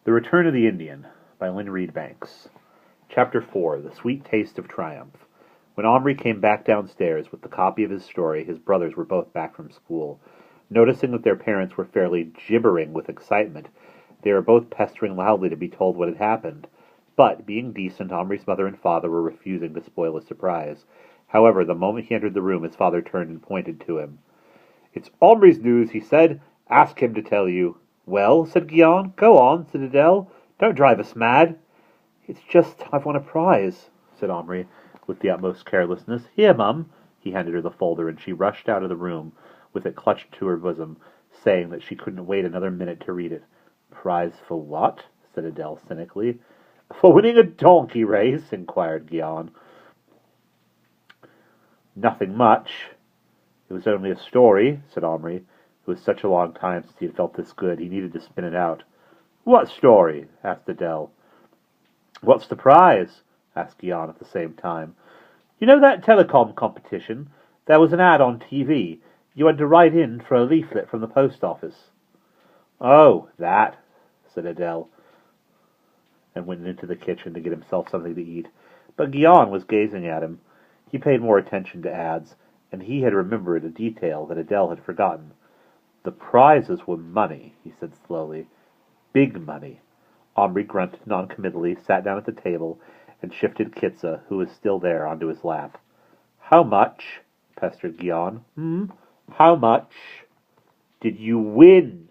The Return of the Indian by Reid Banks. Chapter 4. The Sweet Taste of Triumph. When Omri came back downstairs with the copy of his story, his brothers were both back from school. Noticing that their parents were fairly gibbering with excitement, they were both pestering loudly to be told what had happened. But, being decent, Omri's mother and father were refusing to spoil his surprise. However, the moment he entered the room, his father turned and pointed to him. "It's Omri's news," he said. "Ask him to tell you." "Well," said Guion. "Go on," said Adele. "Don't drive us mad." "It's just I've won a prize," said Omri, with the utmost carelessness. "Here, Mum." He handed her the folder, and she rushed out of the room with it clutched to her bosom, saying that she couldn't wait another minute to read it. "Prize for what?" said Adele cynically. "For winning a donkey race," inquired Guion. "Nothing much. It was only a story," said Omri. It was such a long time since he had felt this good, he needed to spin it out. "What story?" asked Adele. "What's the prize?" asked Guion at the same time. "You know that telecom competition? There was an ad on TV. You had to write in for a leaflet from the post office." "Oh, that," said Adele, and went into the kitchen to get himself something to eat. But Guion was gazing at him. He paid more attention to ads, and he had remembered a detail that Adele had forgotten. "The prizes were money," he said slowly. "Big money." Omri grunted noncommittally, sat down at the table, and shifted Kitza, who was still there, onto his lap. "How much?" pestered Guion. "How much?" "Did you win?"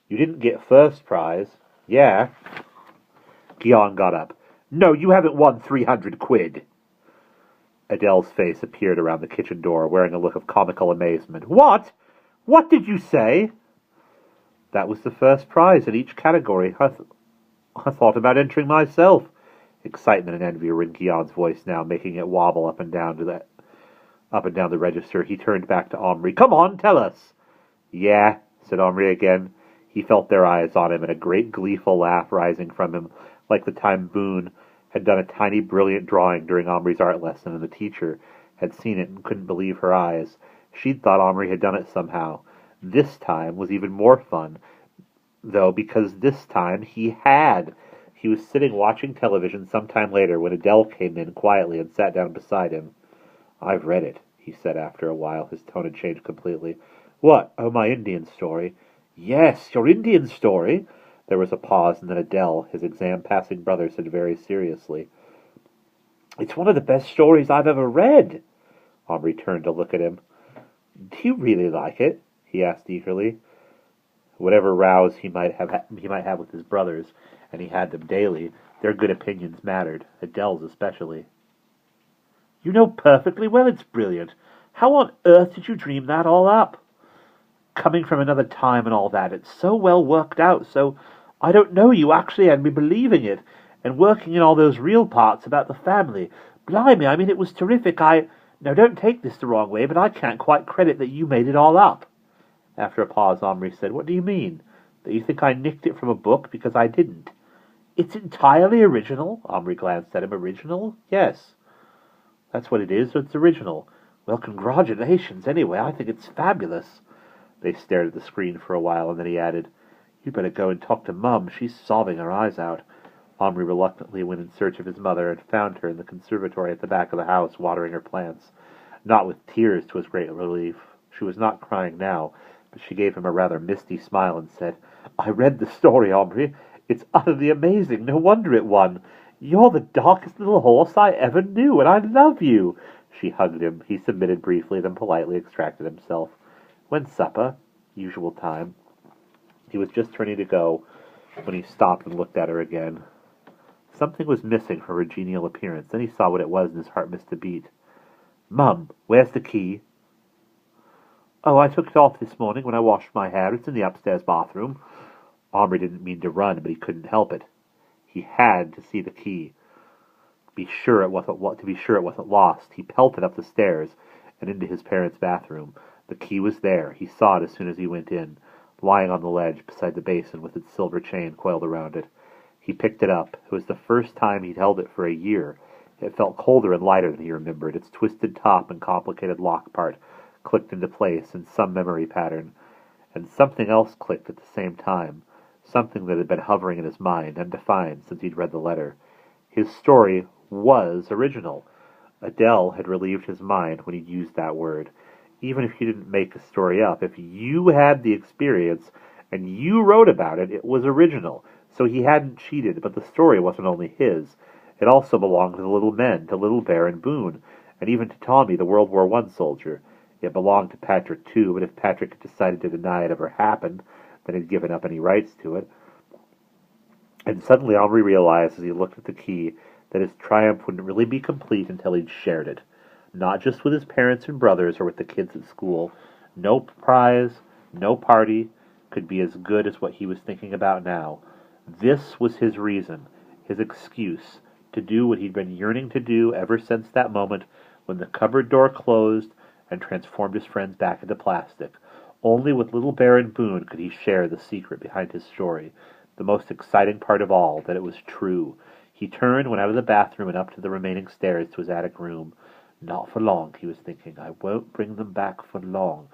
"You didn't get first prize." "Yeah." Guion got up. "No, you haven't won 300 quid. Adele's face appeared around the kitchen door, wearing a look of comical amazement. "What? What did you say?" "That was the first prize in each category. I thought about entering myself." Excitement and envy were in Guion's voice now, making it wobble up and down the register. He turned back to Omri. "Come on, tell us." "Yeah," said Omri again. He felt their eyes on him, and a great gleeful laugh rising from him, like the time Boone had done a tiny brilliant drawing during Omri's art lesson, and the teacher had seen it and couldn't believe her eyes. She'd thought Omri had done it somehow. This time was even more fun, though, because this time he had. He was sitting watching television some time later when Adele came in quietly and sat down beside him. "I've read it," he said after a while. His tone had changed completely. "What? Oh, my Indian story." "Yes, your Indian story." There was a pause, and then Adele, his exam-passing brother, said very seriously, "It's one of the best stories I've ever read." Omri turned to look at him. "Do you really like it?" he asked eagerly. Whatever rows he might have with his brothers, and he had them daily, their good opinions mattered, Adele's especially. "You know perfectly well it's brilliant. How on earth did you dream that all up? Coming from another time and all that, it's so well worked out, so I don't know, you actually had me believing it, and working in all those real parts about the family. Blimey, I mean, it was terrific. Now don't take this the wrong way, but I can't quite credit that you made it all up." After a pause, Omri said, "What do you mean? That you think I nicked it from a book because I didn't?" "It's entirely original." Omri glanced at him. "Original?" "Yes." "That's what it is, it's original." "Well, congratulations, anyway. I think it's fabulous." They stared at the screen for a while, and then he added, "You'd better go and talk to Mum. She's sobbing her eyes out." Omri reluctantly went in search of his mother and found her in the conservatory at the back of the house, watering her plants. Not with tears, to his great relief. She was not crying now, but she gave him a rather misty smile and said, "I read the story, Omri. It's utterly amazing. No wonder it won. You're the darkest little horse I ever knew, and I love you." She hugged him. He submitted briefly, then politely extracted himself. "When's supper?" "Usual time." He was just turning to go when he stopped and looked at her again. Something was missing from her genial appearance. Then he saw what it was, and his heart missed a beat. "Mum, where's the key?" "Oh, I took it off this morning when I washed my hair. It's in the upstairs bathroom." Omri didn't mean to run, but he couldn't help it. He had to see the key. To be sure it wasn't lost. He pelted up the stairs and into his parents' bathroom. The key was there. He saw it as soon as he went in, lying on the ledge beside the basin with its silver chain coiled around it. He picked it up. It was the first time he'd held it for a year. It felt colder and lighter than he remembered. Its twisted top and complicated lock part clicked into place in some memory pattern, and something else clicked at the same time. something that had been hovering in his mind, undefined, since he'd read the letter. His story was original. Adele had relieved his mind when he'd used that word. Even if you didn't make a story up, if you had the experience and you wrote about it, it was original. So he hadn't cheated, but the story wasn't only his. It also belonged to the little men, to Little Bear and Boone, and even to Tommy, the World War I soldier. It belonged to Patrick, too, but if Patrick had decided to deny it ever happened, then he'd given up any rights to it. And suddenly Henri realized, as he looked at the key, that his triumph wouldn't really be complete until he'd shared it. Not just with his parents and brothers or with the kids at school. No prize, no party could be as good as what he was thinking about now. This was his reason, his excuse, to do what he'd been yearning to do ever since that moment when the cupboard door closed and transformed his friends back into plastic. Only with Little Bear and Boone could he share the secret behind his story. The most exciting part of all, that it was true. He turned, went out of the bathroom, and up to the remaining stairs to his attic room. Not for long, he was thinking. I won't bring them back for long.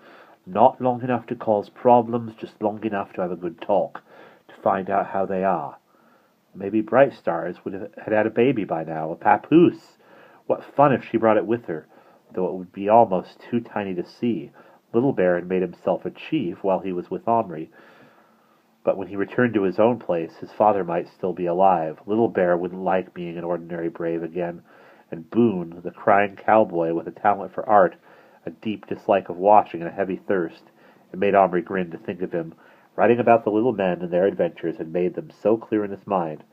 Not long enough to cause problems, just long enough to have a good talk, to find out how they are. Maybe Bright Stars would have had a baby by now, a papoose. What fun if she brought it with her, though it would be almost too tiny to see. Little Bear had made himself a chief while he was with Henri, but when he returned to his own place, his father might still be alive. Little Bear wouldn't like being an ordinary brave again, and Boone, the crying cowboy with a talent for art, a deep dislike of watching, and a heavy thirst. It made Henri grin to think of him. Writing about the little men and their adventures had made them so clear in his mind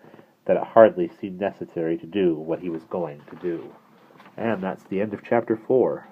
that it hardly seemed necessary to do what he was going to do. And that's the end of Chapter 4.